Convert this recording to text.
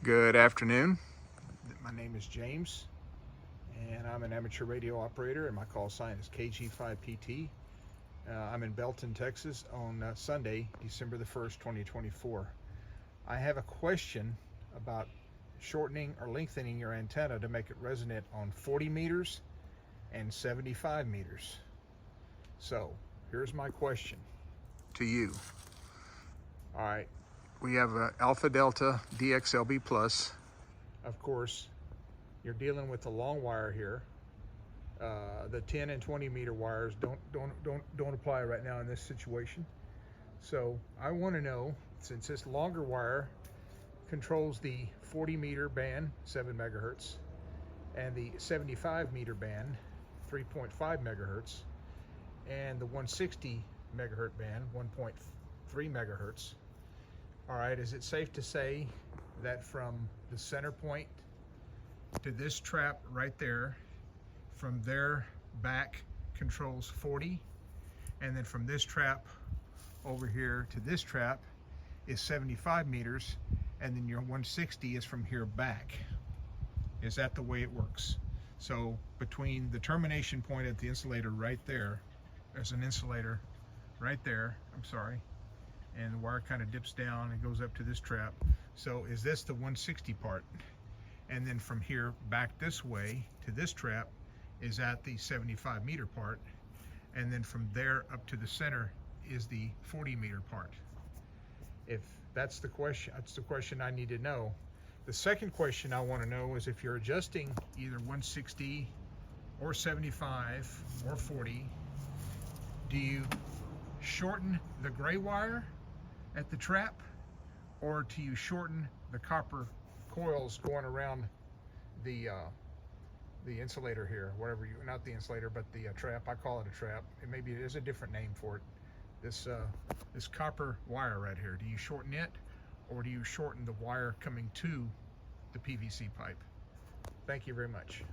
Good afternoon. My name is James, and I'm an amateur radio operator, and my call sign is KG5PT. I'm in Belton, Texas on Sunday, December the 1st, 2024. I have a question about shortening or lengthening your antenna to make it resonate on 40 meters and 75 meters. So here's my question. To you. All right, We have a Alpha Delta DXLB Plus. of course, you're dealing with the long wire here. The 10 and 20 meter wires don't apply right now in this situation. So I want to know, since this longer wire controls the 40 meter band, 7 megahertz, and the 75 meter band, 3.5 megahertz, and the 160 megahertz band, 1.3 megahertz. All right, is it safe to say that from the center point to this trap right there, from there back controls 40, and then from this trap over here to this trap is 75 meters, and then your 160 is from here back? Is that the way it works? So between the termination point at the insulator right there, there's an insulator right there, and the wire kind of dips down and goes up to this trap. So is this the 160 part? And then from here back this way to this trap is at the 75 meter part, and then from there up to the center is the 40 meter part. If that's the question I need to know. The second question I want to know is, if you're adjusting either 160 or 75 or 40, do you shorten the gray wire at the trap, or do you shorten the copper coils going around the insulator here, whatever you, not the insulator, but the trap? I call it a trap. Maybe there's a different name for it. This copper wire right here, do you shorten it, or do you shorten the wire coming to the PVC pipe? Thank you very much.